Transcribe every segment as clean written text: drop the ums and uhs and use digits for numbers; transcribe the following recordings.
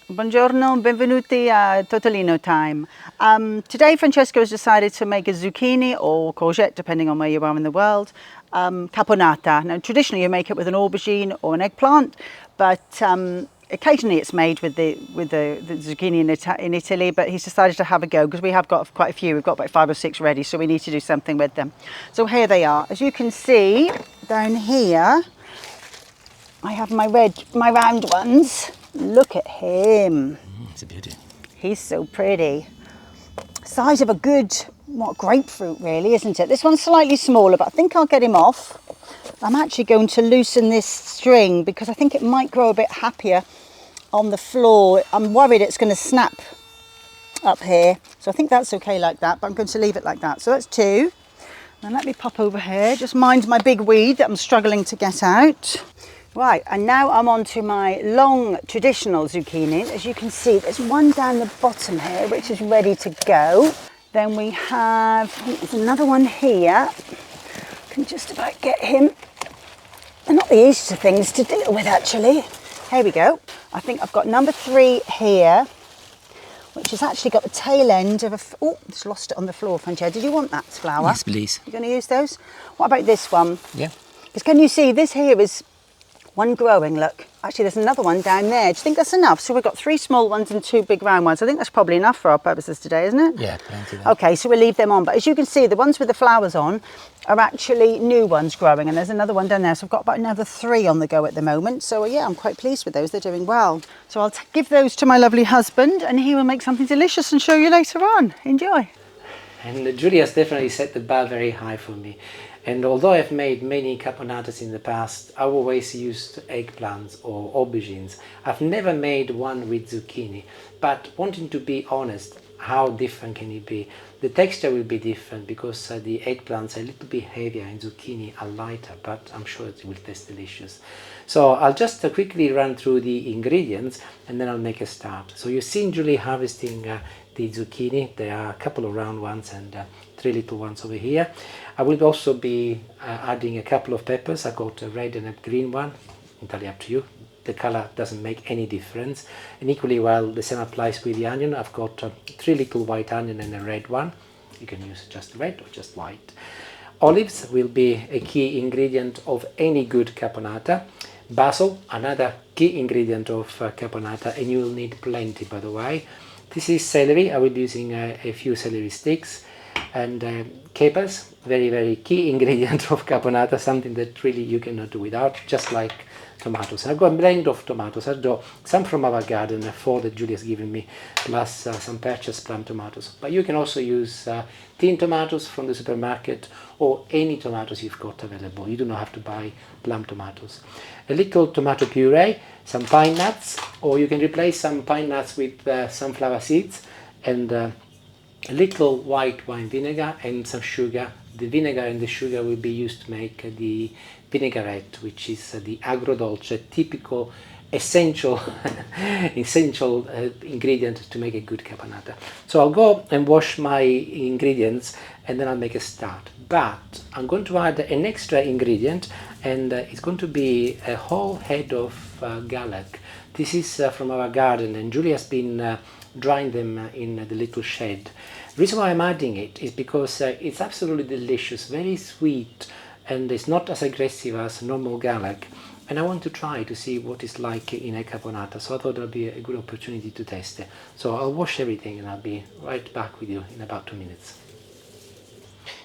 Buongiorno, benvenuti a Tortellinotime. Today Francesco has decided to make a zucchini or courgette, depending on where you are in the world, caponata. Now traditionally you make it with an aubergine or an eggplant, but occasionally it's made with the zucchini in Italy, but he's decided to have a go because we have got quite a few. We've got about 5 or 6 ready, so we need to do something with them. So here they are. As you can see down here, I have my round ones. Look at him. It's a beauty. He's so pretty. Size of a good, grapefruit really, isn't it? This one's slightly smaller, but I think I'll get him off. I'm actually going to loosen this string because I think it might grow a bit happier on the floor. I'm worried it's going to snap up here. So I think that's okay like that, but I'm going to leave it like that. So that's 2. Now let me pop over here. Just mind my big weed that I'm struggling to get out. Right, and now I'm on to my long traditional zucchini. As you can see, there's one down the bottom here, which is ready to go. Then we have, there's another one here. I can just about get him. They're not the easiest of things to deal with, actually. Here we go. I think I've got number 3 here, which has actually got the tail end of a, oh, just lost it on the floor, Francesca. Did you want that flower? Yes, please. You're going to use those? What about this one? Yeah. Because can you see, this here is one growing, look. Actually, there's another one down there. Do you think that's enough? So we've got 3 small ones and 2 big round ones. I think that's probably enough for our purposes today, isn't it? Yeah, plenty. Okay, so we'll leave them on. But as you can see, the ones with the flowers on are actually new ones growing. And there's another one down there. So I've got about another 3 on the go at the moment. So yeah, I'm quite pleased with those. They're doing well. So I'll give those to my lovely husband and he will make something delicious and show you later on. Enjoy. And Julia's definitely set the bar very high for me. And although I've made many caponatas in the past, I've always used eggplants or aubergines. I've never made one with zucchini, but wanting to be honest, how different can it be? The texture will be different because the eggplants are a little bit heavier and zucchini are lighter, but I'm sure it will taste delicious. So I'll just quickly run through the ingredients and then I'll make a start. So you've seen Julie harvesting the zucchini. There are a couple of round ones and 3 little ones over here. I will also be adding a couple of peppers. I got a red and a green one, entirely up to you. The color doesn't make any difference. And equally well, the same applies with the onion. I've got 3 little white onion and a red one. You can use just red or just white. Olives will be a key ingredient of any good caponata. Basil, another key ingredient of caponata, and you will need plenty, by the way. This is celery. I will be using a few celery sticks. And capers, very, very key ingredient of caponata, something that really you cannot do without, just like tomatoes. I've got a blend of tomatoes. I've got some from our garden, 4 that Julia's given me, plus some purchased plum tomatoes. But you can also use tin tomatoes from the supermarket or any tomatoes you've got available. You do not have to buy plum tomatoes. A little tomato puree, some pine nuts, or you can replace some pine nuts with sunflower seeds, and a little white wine vinegar and some sugar. The vinegar and the sugar will be used to make the vinaigrette, which is the agrodolce, typical essential ingredient to make a good caponata. So I'll go and wash my ingredients and then I'll make a start. But I'm going to add an extra ingredient, and it's going to be a whole head of garlic. This is from our garden, and Julie has been drying them in the little shed. The reason why I'm adding it is because it's absolutely delicious, very sweet, and it's not as aggressive as normal garlic. And I want to try to see what it's like in a caponata, so I thought it would be a good opportunity to test it. So I'll wash everything and I'll be right back with you in about 2 minutes.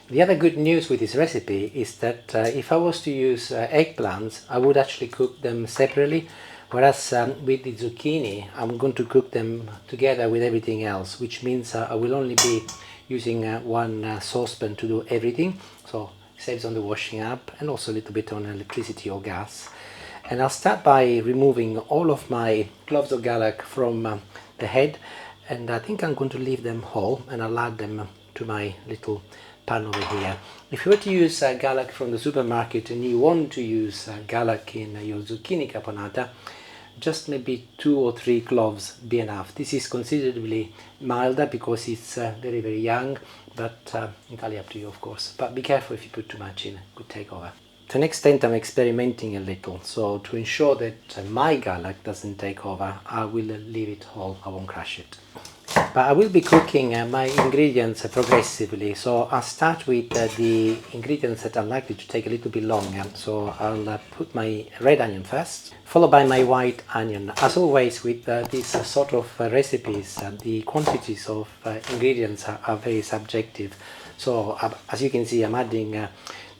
The other good news with this recipe is that if I was to use eggplants, I would actually cook them separately. Whereas with the zucchini, I'm going to cook them together with everything else, which means I will only be using one saucepan to do everything. So it saves on the washing up and also a little bit on electricity or gas. And I'll start by removing all of my cloves of garlic from the head, and I think I'm going to leave them whole, and I'll add them to my little pan over here. If you were to use garlic from the supermarket and you want to use garlic in your zucchini caponata, just maybe 2 or 3 cloves be enough. This is considerably milder because it's very, very young, but entirely up to you, of course. But be careful if you put too much in, it could take over. To an extent I'm experimenting a little, so to ensure that my garlic doesn't take over, I will leave it whole, I won't crush it. But I will be cooking my ingredients progressively, so I'll start with the ingredients that are likely to take a little bit longer. So I'll put my red onion first, followed by my white onion. As always with these sort of recipes, the quantities of ingredients are very subjective. So as you can see, I'm adding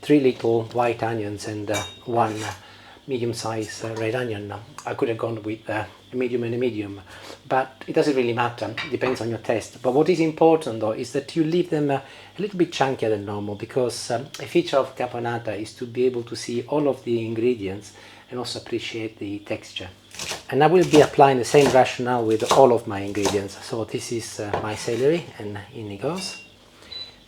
3 little white onions and 1 medium-sized red onion. I could have gone with a medium and a medium, but it doesn't really matter, it depends on your taste. But what is important though is that you leave them a little bit chunkier than normal, because a feature of caponata is to be able to see all of the ingredients and also appreciate the texture. And I will be applying the same rationale with all of my ingredients. So this is my celery, and in it goes.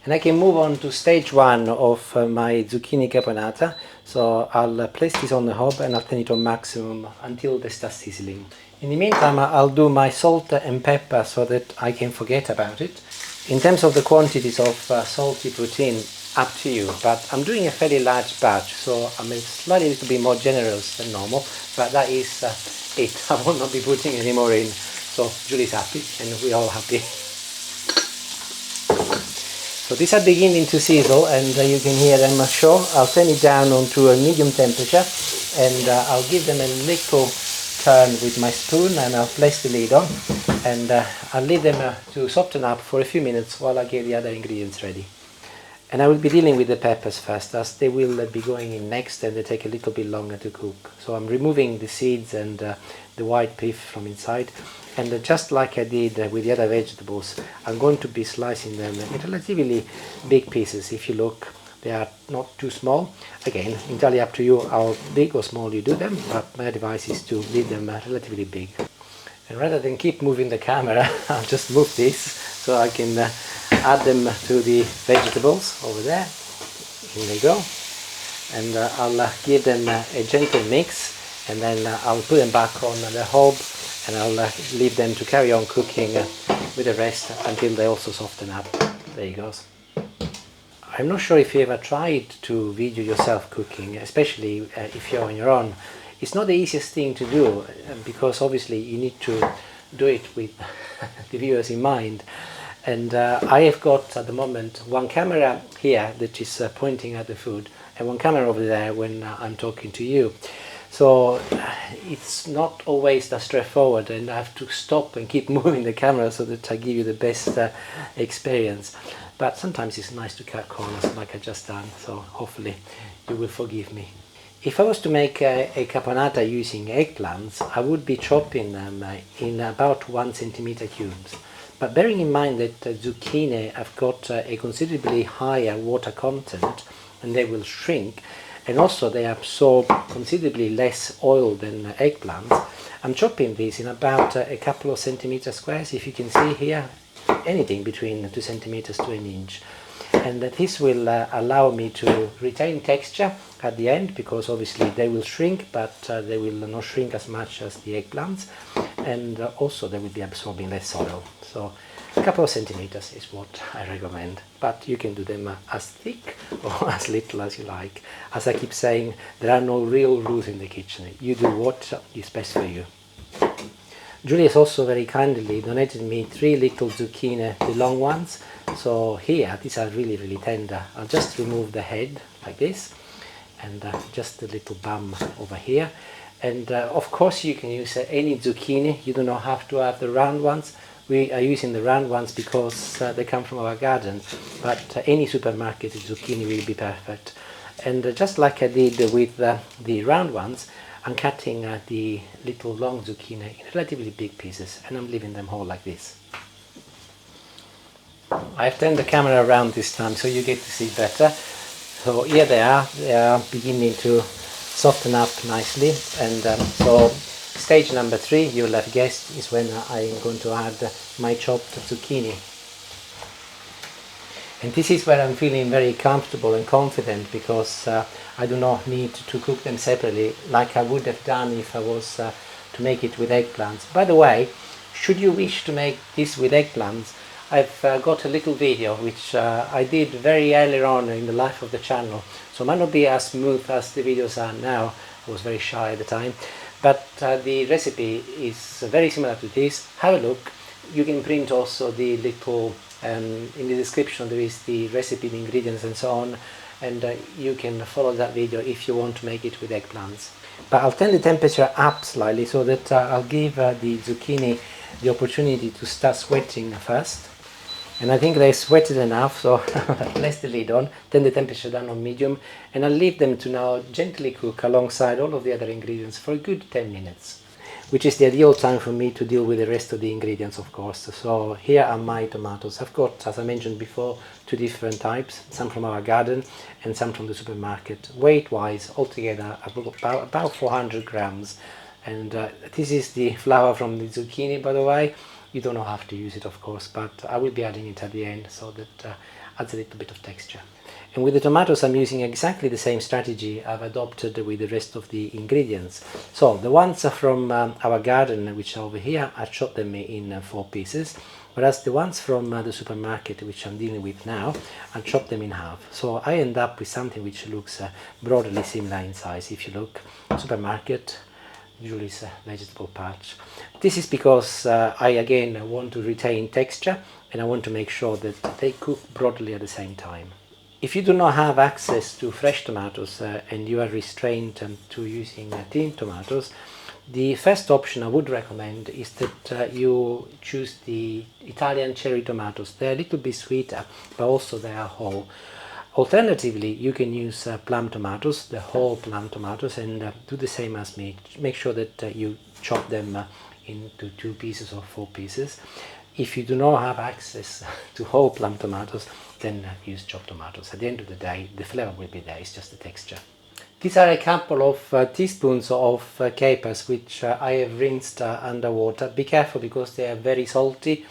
And I can move on to stage 1 of my zucchini caponata. So I'll place this on the hob and I'll turn it on maximum until they start sizzling. In the meantime, I'll do my salt and pepper so that I can forget about it. In terms of the quantities of salty protein, up to you, but I'm doing a fairly large batch, so I'm slightly a little bit more generous than normal, but that is it. I will not be putting any more in. So Julie's happy and we're all happy. So these are beginning to sizzle, and you can hear them show. I'll turn it down onto a medium temperature, and I'll give them a little turn with my spoon, and I'll place the lid on, and I'll leave them to soften up for a few minutes while I get the other ingredients ready. And I will be dealing with the peppers first, as they will be going in next and they take a little bit longer to cook. So I'm removing the seeds and the white pith from inside, and just like I did with the other vegetables, I'm going to be slicing them in relatively big pieces. If you look, they are not too small. Again, entirely up to you how big or small you do them, but my advice is to leave them relatively big. And rather than keep moving the camera, I'll just move this so I can add them to the vegetables over there. Here they go. And I'll give them a gentle mix, and then I'll put them back on the hob, and I'll leave them to carry on cooking with the rest until they also soften up. There you go. I'm not sure if you ever tried to video yourself cooking, especially if you're on your own. It's not the easiest thing to do, because obviously you need to do it with the viewers in mind. And I have got at the moment one camera here that is pointing at the food, and one camera over there when I'm talking to you. So it's not always that straightforward, and I have to stop and keep moving the camera so that I give you the best experience. But sometimes it's nice to cut corners like I just done, so hopefully you will forgive me. If I was to make a caponata using eggplants, I would be chopping them in about 1 centimeter cubes. But bearing in mind that zucchini have got a considerably higher water content, and they will shrink, and also they absorb considerably less oil than eggplants, I'm chopping these in about a couple of centimeter squares. If you can see here, anything between 2 centimeters to 1 inch. And this will allow me to retain texture at the end, because obviously they will shrink, but they will not shrink as much as the eggplants, and also they will be absorbing less oil. So a couple of centimeters is what I recommend, but you can do them as thick or as little as you like. As I keep saying, there are no real rules in the kitchen. You do what is best for you. Julie has also very kindly donated me 3 little zucchini, the long ones. So here, these are really, really tender. I'll just remove the head like this, and just a little bum over here. And of course you can use any zucchini. You do not have to have the round ones. We are using the round ones because they come from our garden, but any supermarket zucchini will be perfect. And just like I did with the round ones, I'm cutting the little long zucchini in relatively big pieces, and I'm leaving them whole like this. I've turned the camera around this time so you get to see better. So here they are beginning to soften up nicely, and so stage number 3, you'll have guessed, is when I'm going to add my chopped zucchini. And this is where I'm feeling very comfortable and confident, because I do not need to cook them separately like I would have done if I was to make it with eggplants. By the way, should you wish to make this with eggplants, I've got a little video which I did very early on in the life of the channel, so it might not be as smooth as the videos are now. I was very shy at the time, but the recipe is very similar to this. Have a look. You can print also the little, in the description there is the recipe, the ingredients and so on, and you can follow that video if you want to make it with eggplants. But I'll turn the temperature up slightly so that I'll give the zucchini the opportunity to start sweating first. And I think they sweated enough, so place the lid on, turn the temperature down on medium, and I'll leave them to now gently cook alongside all of the other ingredients for a good 10 minutes. Which is the ideal time for me to deal with the rest of the ingredients, of course. So here are my tomatoes. I've got, as I mentioned before, 2 different types, some from our garden and some from the supermarket. Weight-wise, altogether, I've got about 400 grams. And this is the flour from the zucchini, by the way. You don't have to use it, of course, but I will be adding it at the end so that adds a little bit of texture. And with the tomatoes, I'm using exactly the same strategy I've adopted with the rest of the ingredients. So the ones from our garden, which are over here, I chopped them in 4 pieces, whereas the ones from the supermarket, which I'm dealing with now, I chopped them in half. So I end up with something which looks broadly similar in size. If you look, supermarket, usually it's a vegetable patch. This is because I again want to retain texture, and I want to make sure that they cook broadly at the same time. If you do not have access to fresh tomatoes and you are restrained to using tinned tomatoes, the first option I would recommend is that you choose the Italian cherry tomatoes. They're a little bit sweeter, but also they are whole. Alternatively, you can use plum tomatoes, the whole plum tomatoes, and do the same as me. Make sure that you chop them into 2 pieces or 4 pieces. If you do not have access to whole plum tomatoes, then use chopped tomatoes. At the end of the day, the flavor will be there, it's just the texture. These are a couple of teaspoons of capers which I have rinsed under water. Be careful because they are very salty,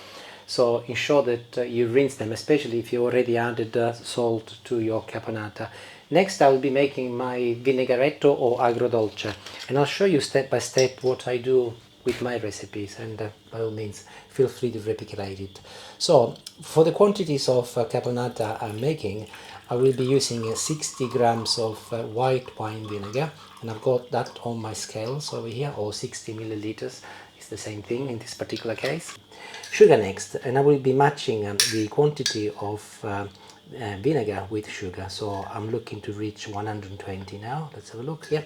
so ensure that you rinse them, especially if you already added salt to your caponata. Next, I will be making my vinaigretto or agrodolce, and I'll show you step by step what I do with my recipes, and by all means feel free to replicate it. So for the quantities of caponata I'm making, I will be using 60 grams of white wine vinegar, and I've got that on my scales over here, or 60 milliliters. It's the same thing in this particular case. Sugar next, and I will be matching the quantity of vinegar with sugar, so I'm looking to reach 120 now. Let's have a look here.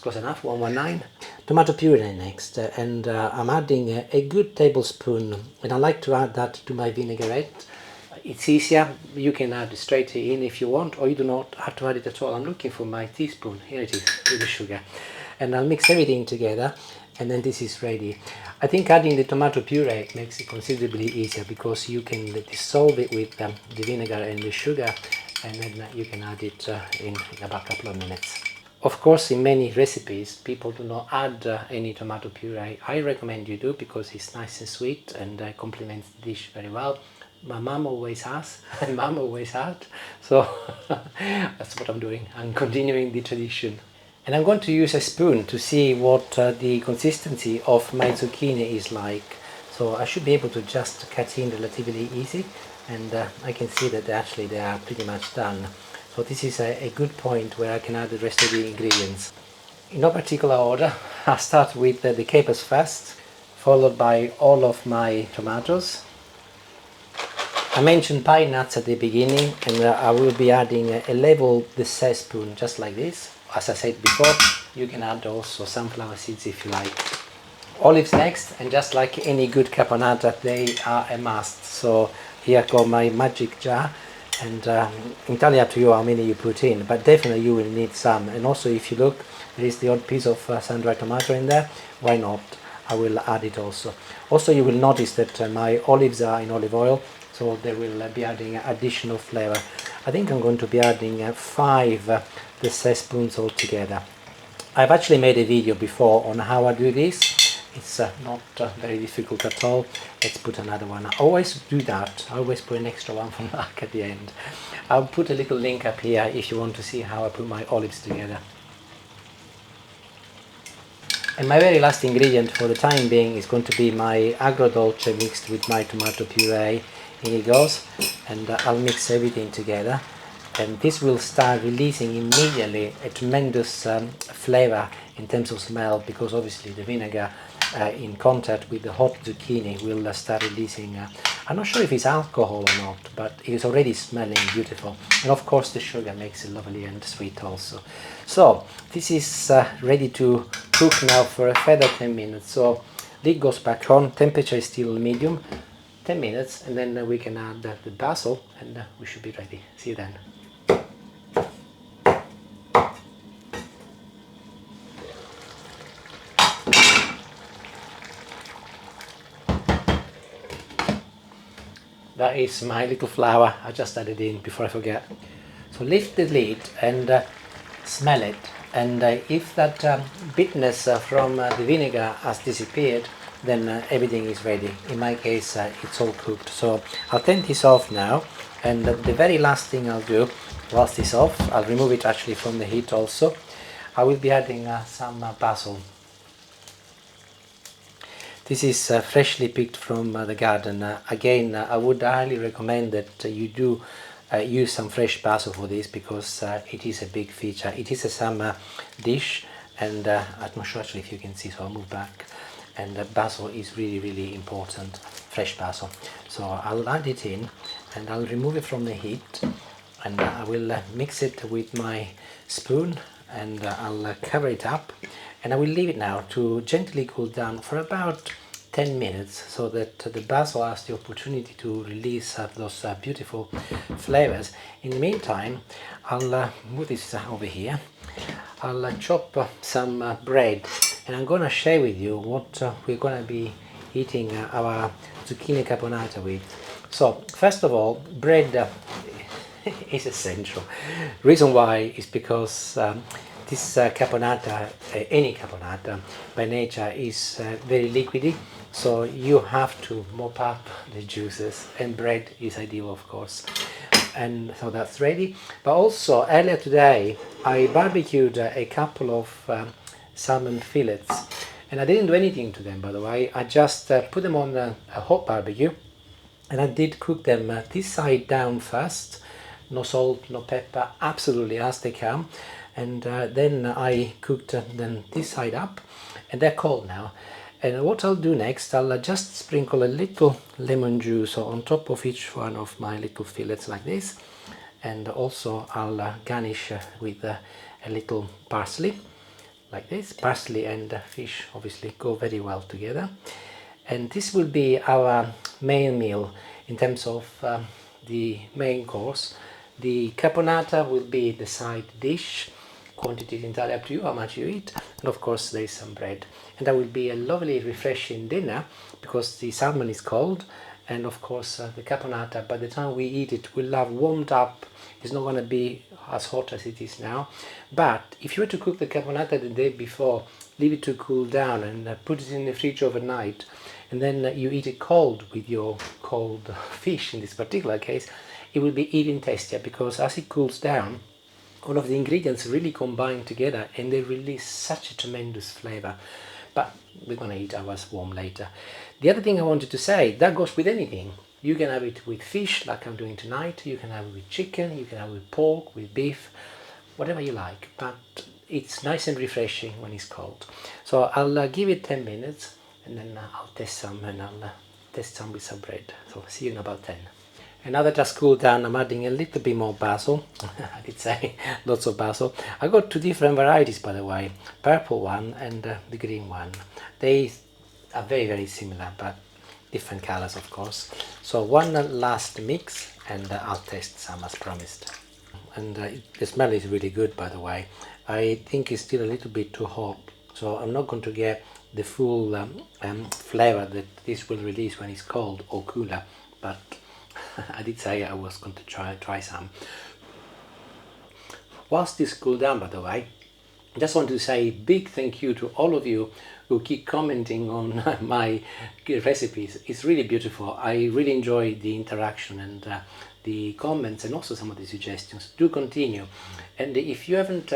Close enough, 119. Tomato puree next, and I'm adding a good tablespoon, and I like to add that to my vinaigrette. It's easier, you can add straight in if you want, or you do not have to add it at all. I'm looking for my teaspoon, here it is, with the sugar. And I'll mix everything together, and then this is ready. I think adding the tomato puree makes it considerably easier because you can dissolve it with the vinegar and the sugar, and then you can add it in about a couple of minutes. Of course, in many recipes, people do not add any tomato puree. I recommend you do because it's nice and sweet and complements the dish very well. My mum always has, and mum always had, so that's what I'm doing. I'm continuing the tradition. And I'm going to use a spoon to see what the consistency of my zucchini is like. So I should be able to just cut in relatively easy, and I can see that actually they are pretty much done. So this is a good point where I can add the rest of the ingredients. In no particular order, I'll start with the capers first, followed by all of my tomatoes. I mentioned pine nuts at the beginning, and I will be adding a level dessert spoon, just like this. As I said before, you can add also sunflower seeds if you like. Olives next, and just like any good caponata, they are a must. So here I got my magic jar. And entirely up to you how many you put in, but definitely you will need some. And also, if you look, there is the odd piece of sun-dried tomato in there. Why not? I will add it also. Also, you will notice that my olives are in olive oil, so they will be adding additional flavor. I think I'm going to be adding 5 dessert spoons altogether. I've actually made a video before on how I do this. It's not very difficult at all. Let's put another one. I always do that. I always put an extra one for Mark at the end. I'll put a little link up here if you want to see how I put my olives together. And my very last ingredient for the time being is going to be my agrodolce mixed with my tomato puree in it goes, and I'll mix everything together, and this will start releasing immediately a tremendous flavor in terms of smell, because obviously the vinegar in contact with the hot zucchini will start releasing, I'm not sure if it's alcohol or not, but it's already smelling beautiful, and of course the sugar makes it lovely and sweet also. So this is ready to cook now for a further 10 minutes. So lid goes back on, temperature is still medium, 10 minutes, and then we can add the basil, and we should be ready. See you then. That is my little flour. I just added in before I forget. So lift the lid and smell it, and if that bitterness from the vinegar has disappeared, then everything is ready. In my case it's all cooked. So I'll turn this off now, and the very last thing I'll do whilst it's off, I'll remove it actually from the heat also. I will be adding some basil. This is freshly picked from the garden. Again, I would highly recommend that you do use some fresh basil for this, because it is a big feature. It is a summer dish, and I'm not sure actually if you can see, so I'll move back. And basil is really, really important, fresh basil. So I'll add it in, and I'll remove it from the heat, and I will mix it with my spoon, and I'll cover it up, and I will leave it now to gently cool down for about 10 minutes, so that the basil has the opportunity to release those beautiful flavors. In the meantime, I'll move this over here. I'll chop some bread, and I'm gonna share with you what we're gonna be eating our zucchini caponata with. So first of all, bread is essential. Reason why is because this caponata, any caponata by nature, is very liquidy, so you have to mop up the juices, and bread is ideal, of course. And so that's ready. But also earlier today I barbecued a couple of salmon fillets, and I didn't do anything to them, by the way. I just put them on a hot barbecue, and I did cook them this side down first, no salt, no pepper, absolutely as they come, and then I cooked them this side up, and they're cold now. And what I'll do next, I'll just sprinkle a little lemon juice on top of each one of my little fillets like this, and also I'll garnish with a little parsley like this. Parsley and fish obviously go very well together, and this will be our main meal in terms of the main course. The caponata will be the side dish. Quantity is entirely up to you, how much you eat, and of course there is some bread, and that will be a lovely refreshing dinner, because the salmon is cold, and of course the caponata, by the time we eat it, will have warmed up. It's not going to be as hot as it is now. But if you were to cook the caponata the day before, leave it to cool down, and put it in the fridge overnight, and then you eat it cold with your cold fish, in this particular case, it will be even tastier, because as it cools down, all of the ingredients really combine together, and they release such a tremendous flavor. But we're going to eat ours warm later. The other thing I wanted to say, that goes with anything. You can have it with fish, like I'm doing tonight. You can have it with chicken, you can have it with pork, with beef, whatever you like. But it's nice and refreshing when it's cold. So I'll give it 10 minutes, and then I'll test some, and I'll test some with some bread. So see you in about 10. And now that has cooled down, I'm adding a little bit more basil. I did say lots of basil. I got two different varieties, by the way, purple one and the green one. They are very, very similar, but different colors, of course. So one last mix, and I'll taste some as promised. And the smell is really good, by the way. I think it's still a little bit too hot, so I'm not going to get the full flavor that this will release when it's cold or cooler, but I did say I was going to try some. Whilst this cooled down, by the way, I just want to say a big thank you to all of you who keep commenting on my recipes. It's really beautiful. I really enjoy the interaction and the comments, and also some of the suggestions. Do continue. And if you haven't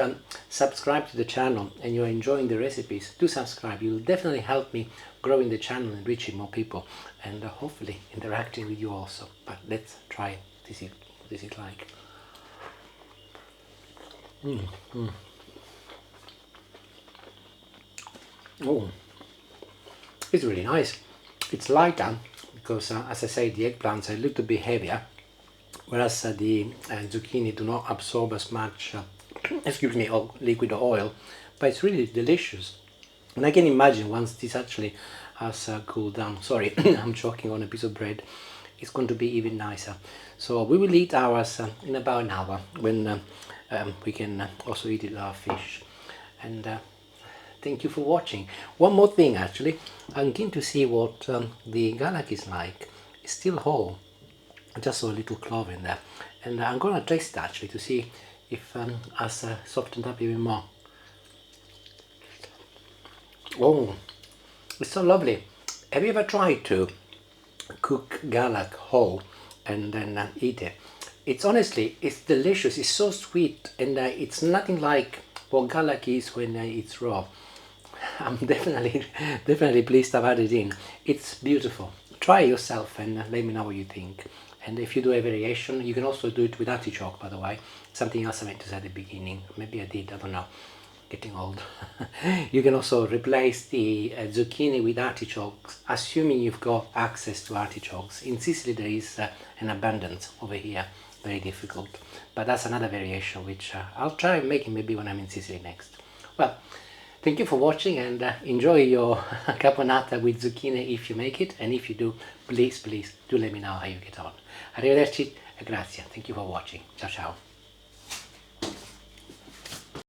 subscribed to the channel and you're enjoying the recipes, do subscribe. You'll definitely help me growing the channel and reaching more people, and hopefully interacting with you also. But let's try this. This is like. Oh, it's really nice. It's lighter because, as I say, the eggplants are a little bit heavier, whereas the zucchini do not absorb as much, excuse me, liquid oil. But it's really delicious, and I can imagine once this actually has cooled down. Sorry, I'm choking on a piece of bread. It's going to be even nicer. So we will eat ours in about an hour, when we can also eat it with our fish. And thank you for watching. One more thing, actually, I'm keen to see what the garlic is like. It's still whole. I just saw a little clove in there, and I'm going to taste it actually to see if has softened up even more. Oh, it's so lovely. Have you ever tried to cook garlic whole and then eat it? It's honestly, it's delicious. It's so sweet, and it's nothing like what garlic is when it's raw. I'm definitely pleased I've added in. It's beautiful. Try it yourself and let me know what you think. And if you do a variation, you can also do it with artichoke, by the way. Something else I meant to say at the beginning. Maybe I did, I don't know. Getting old. You can also replace the zucchini with artichokes, assuming you've got access to artichokes. In Sicily there is an abundance over here. Very difficult. But that's another variation which I'll try making maybe when I'm in Sicily next. Well, thank you for watching, and enjoy your caponata with zucchini if you make it, and if you do, please do let me know how you get on. Arrivederci e grazie. Thank you for watching. Ciao ciao.